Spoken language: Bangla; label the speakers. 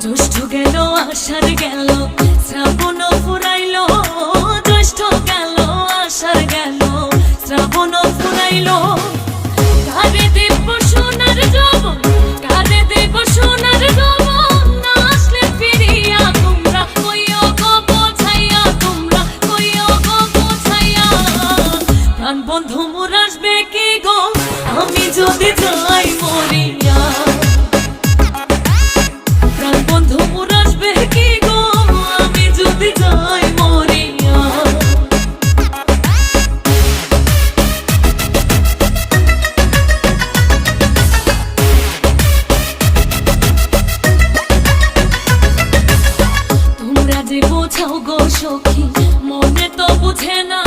Speaker 1: জ্যৈষ্ঠ গেল আষাঢ় গেল শ্রাবণ ফুরাইল, জ্যৈষ্ঠ গেল আষাঢ় গেল শ্রাবণ ফুরাইল। কারে দেব সোনার যৌবন, কারে দেব সোনার যৌবন, না আসলে ফিরিয়া তোমরা কইও গো বোঝাইয়া, তোমরা কইও গো বোঝাইয়া। প্রাণ বন্ধু মোর আসবে কি গো আমি যদি যাই মরিয়া, প্রাণ বন্ধু মোর আসবে কি গো আমি যদি যাই মরিয়া। তোমরা যে বোঝাও গো সখী, মনে তো বুঝে না